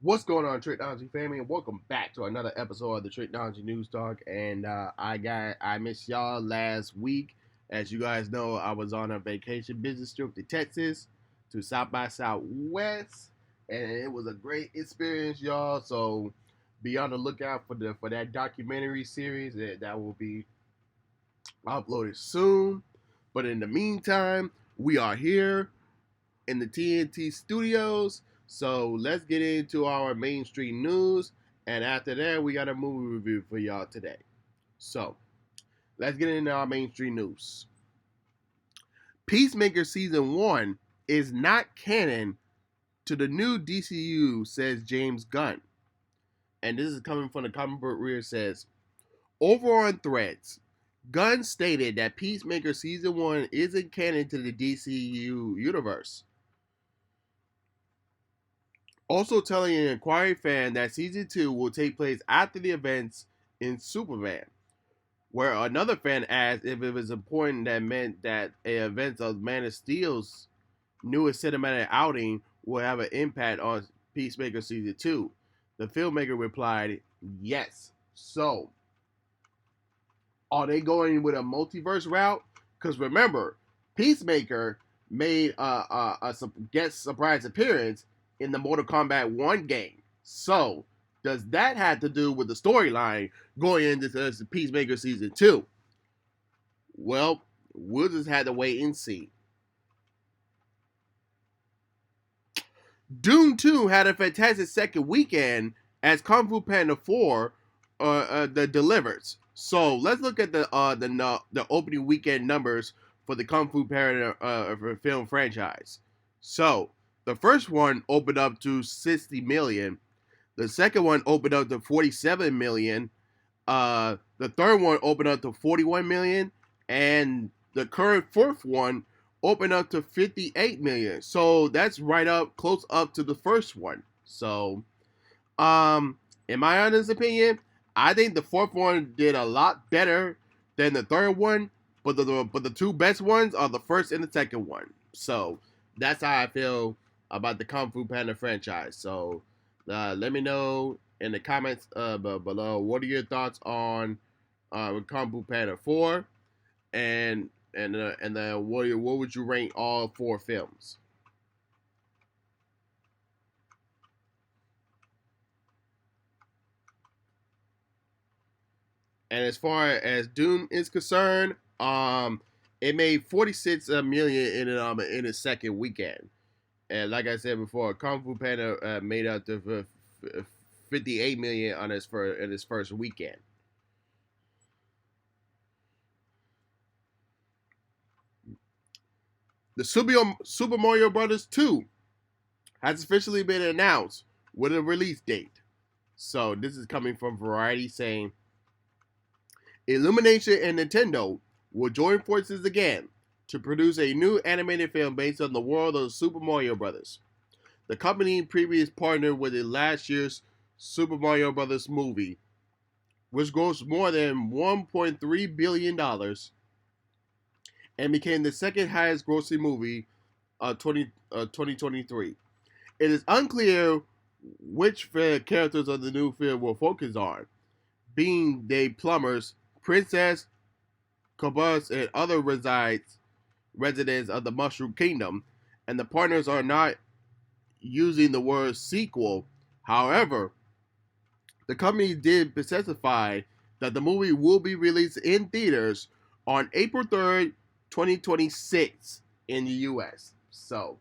What's going on, Tricology family, and welcome back to another episode of the Tricology News Talk. And I missed y'all last week. As you guys know, I was on a vacation business trip to Texas, to South by Southwest, and it was a great experience, y'all. So be on the lookout for that documentary series that will be uploaded soon. But in the meantime, we are here in the TNT studios. So let's get into our mainstream news. And after that, we got a movie review for y'all today. So let's get into our mainstream news. Peacemaker Season 1 is not canon to the new DCU, says James Gunn. And this is coming from the comic book reader says, over on Threads, Gunn stated that Peacemaker Season 1 isn't canon to the DCU universe. Also telling an Inquiry fan that Season 2 will take place after the events in Superman, where another fan asked if it was important that meant that events of Man of Steel's newest cinematic outing will have an impact on Peacemaker Season 2. The filmmaker replied, yes. So, are they going with a multiverse route? Because remember, Peacemaker made a guest surprise appearance in the Mortal Kombat 1 game. So, does that have to do with the storyline going into Peacemaker Season 2? Well, we'll just have to wait and see. Doom 2 had a fantastic second weekend as Kung Fu Panda 4 delivers. So let's look at the opening weekend numbers for the Kung Fu Panda film franchise. So the first one opened up to 60 million. The second one opened up to 47 million. The third one opened up to 41 million, and the current fourth one opened up to 58 million. So that's right up close up to the first one. So, in my honest opinion, I think the fourth one did a lot better than the third one. But the two best ones are the first and the second one. So that's how I feel about the Kung Fu Panda franchise. So let me know in the comments below, what are your thoughts on Kung Fu Panda 4, and then what would you rank all four films? And as far as Doom is concerned, it made 46 million in its second weekend, and like I said before, Kung Fu Panda made up to 58 million on its first weekend. The Super Mario Brothers 2 has officially been announced with a release date. So this is coming from Variety saying, Illumination and Nintendo will join forces again to produce a new animated film based on the world of Super Mario Brothers. The company previously partnered with the last year's Super Mario Brothers movie, which grossed more than $1.3 billion and became the second highest grossing movie of 2023. It is unclear which characters of the new film will focus on, being they plumbers, Princess, Cobus, and other residents of the Mushroom Kingdom, and the partners are not using the word sequel. However, the company did specify that the movie will be released in theaters on April 3rd, 2026 in the US. So,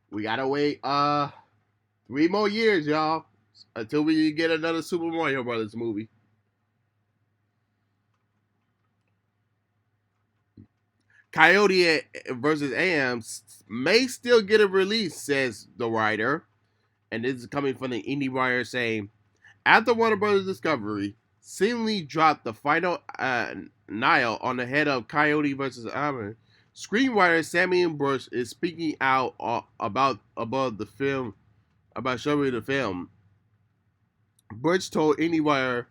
we gotta wait 3 more years, y'all, until we get another Super Mario Brothers movie. Coyote versus AM may still get a release, says the writer. And this is coming from the IndieWire saying, after Warner Brothers Discovery seemingly dropped the final nail on the head of Coyote versus AM, screenwriter Samuel Bush is speaking out about the film, about showing the film. Bush told IndieWire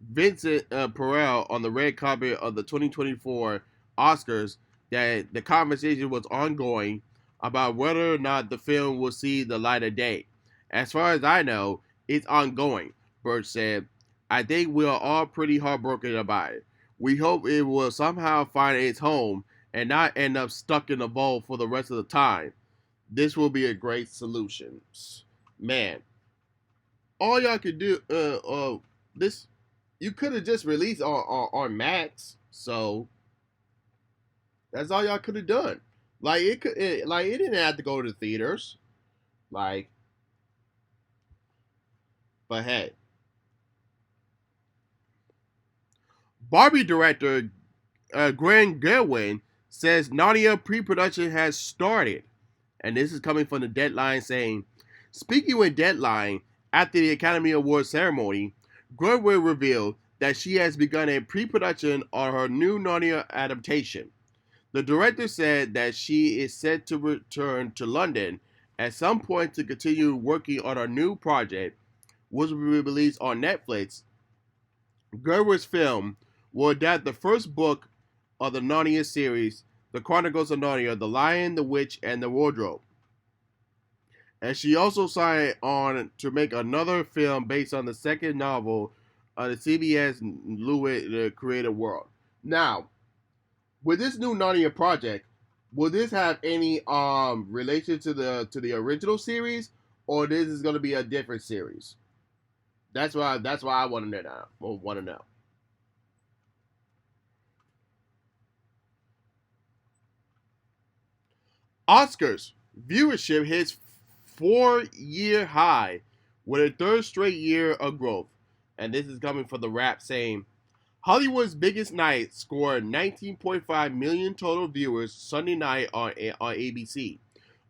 Vincent Perel on the red carpet of the 2024 Oscars that the conversation was ongoing about whether or not the film will see the light of day. As far as I know, It's ongoing, Birch said. I think we are all pretty heartbroken about it. We hope it will somehow find its home and not end up stuck in a vault for the rest of the time. This will be a great solution. Man, all y'all could do, this, you could have just released on Max. So that's all y'all could have done. Like like it didn't have to go to the theaters. Like, but hey, Barbie director Grant Gerwin says Narnia pre-production has started, and this is coming from the Deadline saying, speaking with Deadline after the Academy Awards ceremony, Gerwin revealed that she has begun a pre-production on her new Narnia adaptation. The director said that she is set to return to London at some point to continue working on her new project, which will be released on Netflix. Gerber's film will adapt the first book of the Narnia series, The Chronicles of Narnia, The Lion, the Witch, and the Wardrobe. And she also signed on to make another film based on the second novel of the CBS Lewis the Creative World. Now, with this new Narnia project, will this have any relation to the original series, or this is going to be a different series? That's why I want to know. Want to know. Oscars viewership hits 4-year high with a third straight year of growth, and this is coming from the Wrap saying Hollywood's biggest night scored 19.5 million total viewers Sunday night on ABC.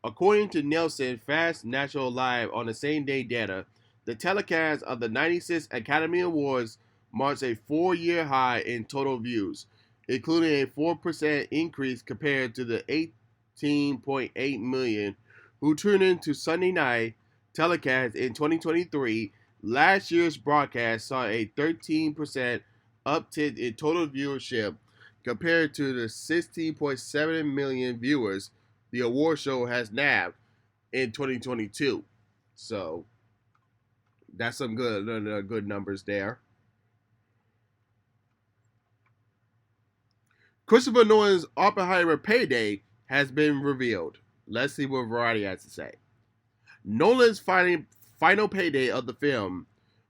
According to Nielsen Fast National Live on the same day data, the telecast of the 96 Academy Awards marks a 4-year high in total views, including a 4% increase compared to the 18.8 million who tuned in to Sunday night telecast in 2023. Last year's broadcast saw a 13% uptick in total viewership compared to the 16.7 million viewers the award show has nabbed in 2022. So that's some good numbers there. Christopher Nolan's Oppenheimer Payday has been revealed. Let's see what Variety has to say. Nolan's final payday of the film,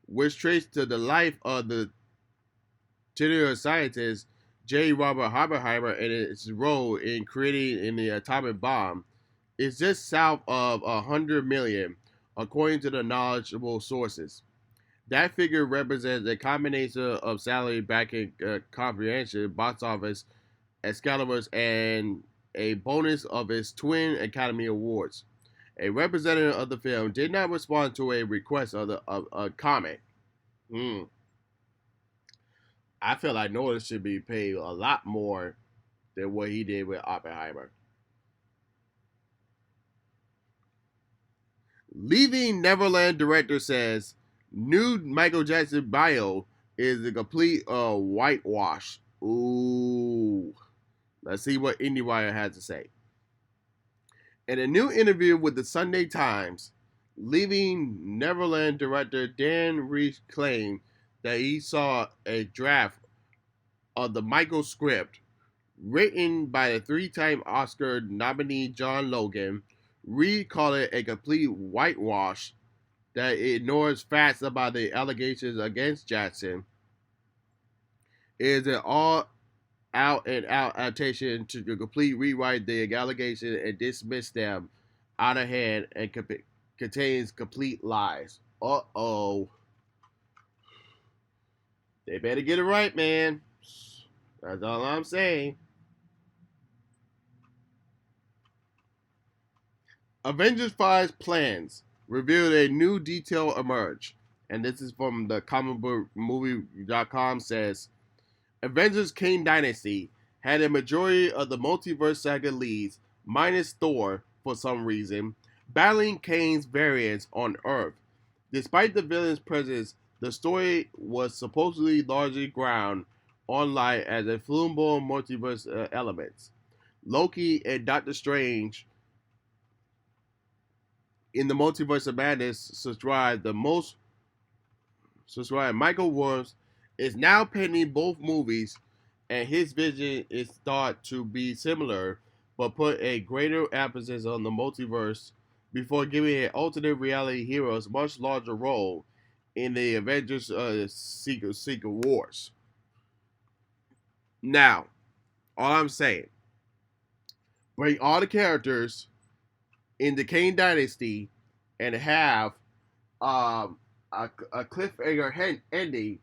which traced to the life of the tenured scientist J. Robert Oppenheimer and its role in creating the atomic bomb, is just south of 100 million, according to the knowledgeable sources. That figure represents a combination of salary backing comprehension, box office, Excaliburs, and a bonus of its twin Academy Awards. A representative of the film did not respond to a request of a comment. I feel like Nolan should be paid a lot more than what he did with Oppenheimer. Leaving Neverland director says new Michael Jackson bio is a complete whitewash. Ooh. Let's see what IndieWire has to say. In a new interview with the Sunday Times, Leaving Neverland director Dan Reese claimed that he saw a draft of the Michael script written by the 3-time Oscar nominee John Logan. Reed called it a complete whitewash that ignores facts about the allegations against Jackson. It is an all out and out adaptation to complete rewrite the allegations and dismiss them out of hand and contains complete lies. Uh-oh. They better get it right, man. That's all I'm saying. Avengers 5's plans revealed a new detail emerge. And this is from the comicbookmovie.com says Avengers Kang Dynasty had a majority of the multiverse saga leads, minus Thor for some reason, battling Kang's variants on Earth. Despite the villain's presence, the story was supposedly largely ground on light as a flummable multiverse elements. Loki and Doctor Strange in the Multiverse of Madness subscribed the most Subscribe. Michael Williams is now penning both movies, and his vision is thought to be similar, but put a greater emphasis on the multiverse before giving an alternate reality heroes much larger role in the Avengers Secret Wars. Now, all I'm saying, bring all the characters in the Kane Dynasty and have a cliffhanger ending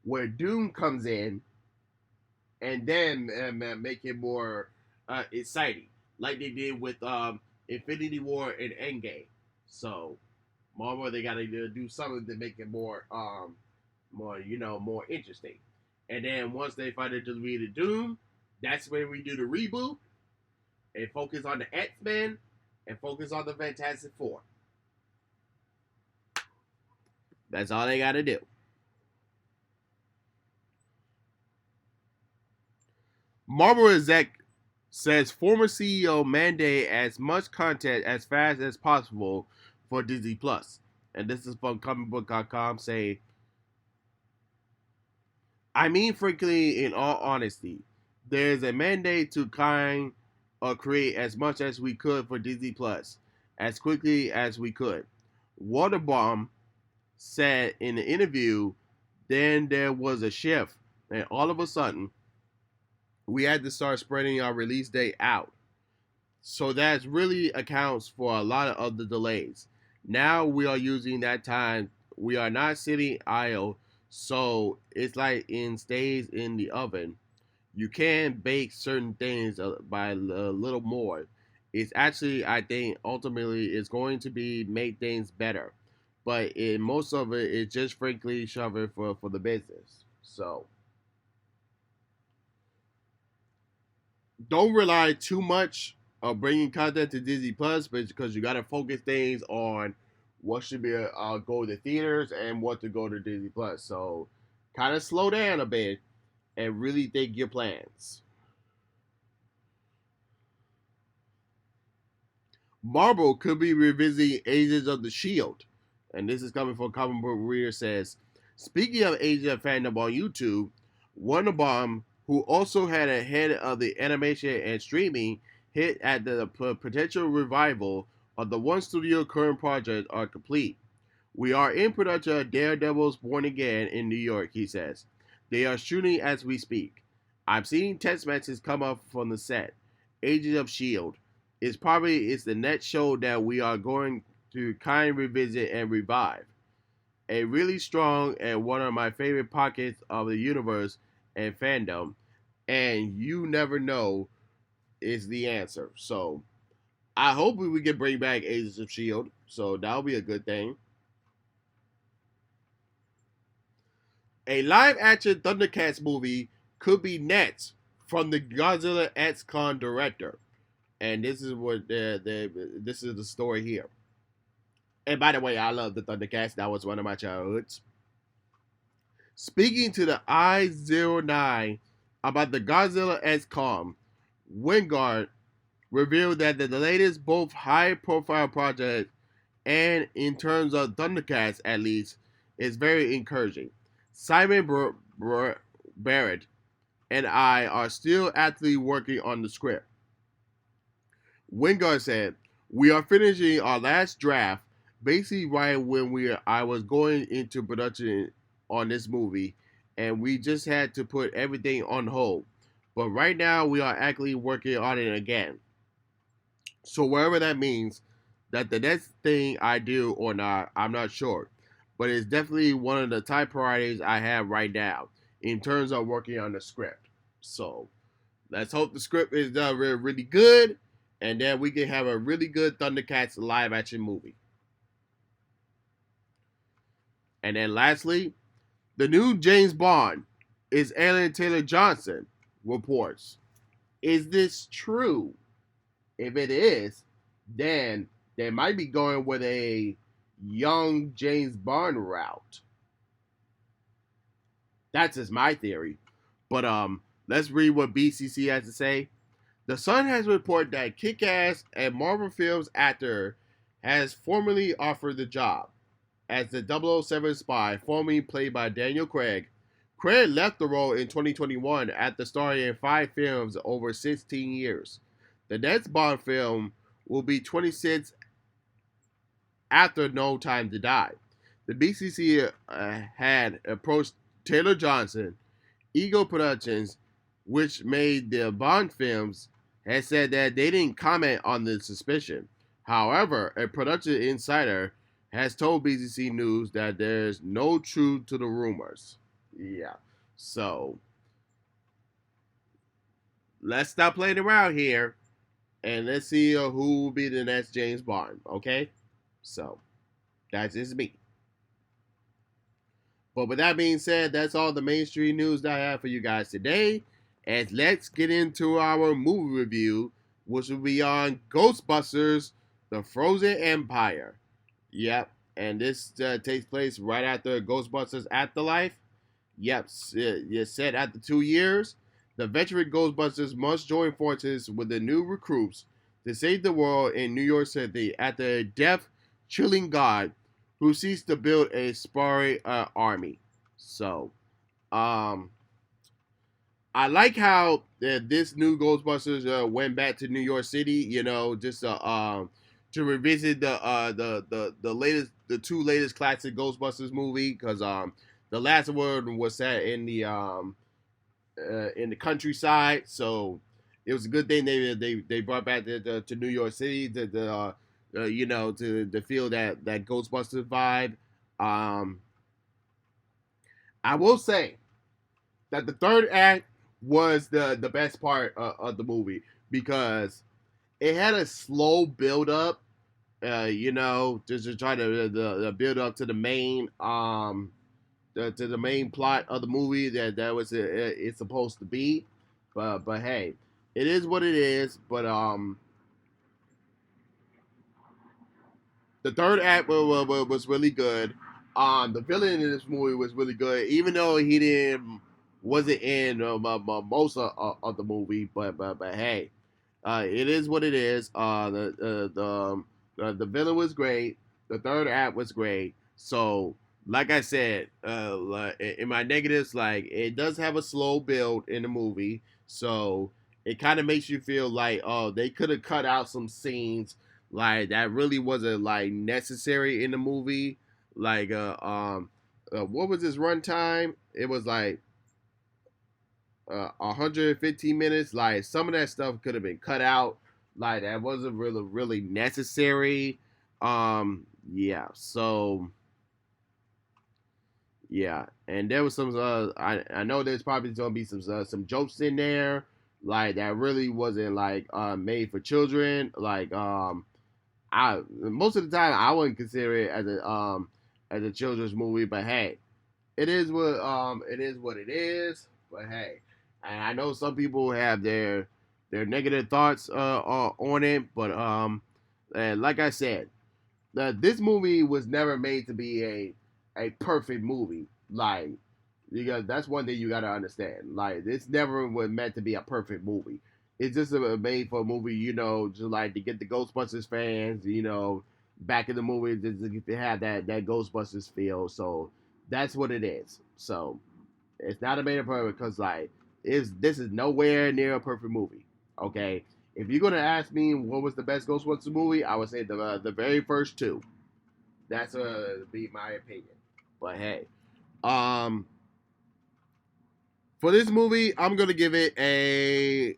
where Doom comes in and then make it more exciting, like they did with Infinity War and Endgame. So, Marvel, they got to do something to make it more interesting. And then once they finally defeated Doom, that's when we do the reboot and focus on the X-Men and focus on the Fantastic Four. That's all they got to do. Marvel exec says former CEO mandate as much content as fast as possible for Disney Plus. And this is from comicbook.com saying, I mean, frankly, in all honesty, there's a mandate to kind of create as much as we could for Disney Plus as quickly as we could. Waterbaum said in the interview, then there was a shift, and all of a sudden, we had to start spreading our release date out. So that really accounts for a lot of the delays. Now we are using that time. We are not sitting idle, so it's like it stays in the oven. You can bake certain things by a little more. It's actually, I think, ultimately, it's going to be make things better. But most of it is just frankly shoving for the business. So don't rely too much on bringing content to Disney Plus, because you got to focus things on what should be go to theaters and what to go to Disney Plus. So kind of slow down a bit and really think your plans. Marvel could be revisiting Agents of the Shield, and this is coming from Comic Book Reader says, speaking of Agent fandom on YouTube, Wonderbaum, who also had a head of the animation and streaming, hit at the potential revival of the one studio current projects are complete. We are in production of Daredevil's Born Again in New York, he says. They are shooting as we speak. I'm seeing text messages come up from the set. Agents of S.H.I.E.L.D. It's the next show that we are going to kind of revisit and revive. A really strong and one of my favorite pockets of the universe and fandom, and you never know is the answer. So I hope we can bring back Agents of S.H.I.E.L.D. So that'll be a good thing. A live action Thundercats movie could be next from the Godzilla X Con director. And this is what this is the story here. And by the way, I love the Thundercats. That was one of my childhoods. Speaking to the I-09 about the Godzilla X Con, Wingard revealed that the latest both high-profile project and in terms of Thundercats at least is very encouraging. Simon Barrett and I are still actively working on the script. Wingard said, we are finishing our last draft basically right when I was going into production on this movie, and we just had to put everything on hold. But right now we are actually working on it again. So whatever that means, that the next thing I do or not, I'm not sure. But it's definitely one of the top priorities I have right now in terms of working on the script. So let's hope the script is done really, really good, and then we can have a really good Thundercats live action movie. And then lastly, the new James Bond is Aaron Taylor Johnson, reports. Is this true? If it is, then they might be going with a young James Bond route. That's just my theory. But let's read what BCC has to say. The Sun has reported that Kick-Ass and Marvel Films actor has formally offered the job. as the 007 spy, formerly played by Daniel Craig. Craig left the role in 2021 after starring in 5 films over 16 years. The next Bond film will be 26 after No Time to Die. The BCC had approached Taylor Johnson, Ego Productions, which made the Bond films, had said that they didn't comment on the suspicion. However, a production insider has told BCC News that there's no truth to the rumors. Yeah. So let's stop playing around here and let's see who will be the next James Bond. Okay. So that's just me. But with that being said, that's all the mainstream news that I have for you guys today. And let's get into our movie review, which will be on Ghostbusters: The Frozen Empire. Yep, and this takes place right after Ghostbusters Afterlife. Yep, it's set after 2 years. The veteran Ghostbusters must join forces with the new recruits to save the world in New York City after a death chilling god who seeks to build a sprawling army. So, um, I like how this new Ghostbusters went back to New York City. You know, just to revisit the latest, the 2 latest classic Ghostbusters movie, because the last one was set in the countryside, so it was a good thing they brought back to New York City you know, to feel that Ghostbusters vibe. Um, I will say that the third act was the best part of the movie, because it had a slow build up. You know, just to try to build up to the main to the main plot of the movie that was it's supposed to be. But hey, it is what it is. But the third act was really good. The villain in this movie was really good, even though he didn't wasn't in most of the movie. But hey, it is what it is. The villain was great. The third act was great. So, like I said, in my negatives, like, it does have a slow build in the movie, so it kind of makes you feel like, oh, they could have cut out some scenes like that really wasn't like necessary in the movie. Like, what was this runtime? It was like 115 minutes. Like, some of that stuff could have been cut out. Like, that wasn't really necessary. Yeah. So yeah, and there was some. I know there's probably gonna be some jokes in there, like, that really wasn't like made for children. Like, I most of the time I wouldn't consider it as a children's movie, but hey, it is what it is. But hey, and I know some people have their negative thoughts on it, but and like I said, this movie was never made to be a perfect movie. Like, that's one thing you gotta understand. Like, this never was meant to be a perfect movie. It's just made for a movie, you know, just like to get the Ghostbusters fans, you know, back in the movie, just to get to have that Ghostbusters feel. So that's what it is. So it's not a made of perfect, because like, this is nowhere near a perfect movie. Okay, if you're gonna ask me what was the best Ghostbusters movie, I would say the very first two. That's be my opinion. But hey, um, for this movie, I'm gonna give it a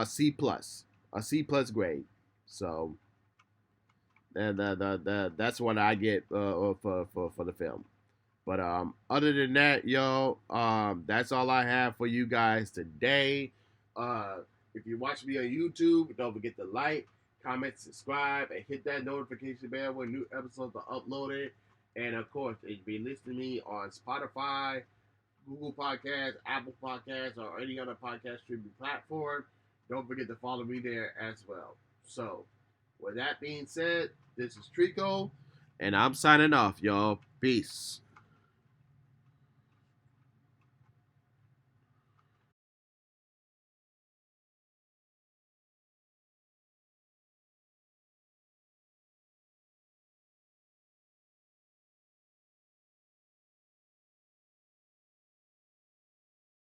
C plus, a C plus grade. So and that's what I get for the film. But other than that, yo, that's all I have for you guys today. If you watch me on YouTube, don't forget to like, comment, subscribe, and hit that notification bell when new episodes are uploaded. And of course, if you listen to me on Spotify, Google Podcasts, Apple Podcasts, or any other podcast streaming platform, don't forget to follow me there as well. So, with that being said, this is Trico, and I'm signing off, y'all. Peace.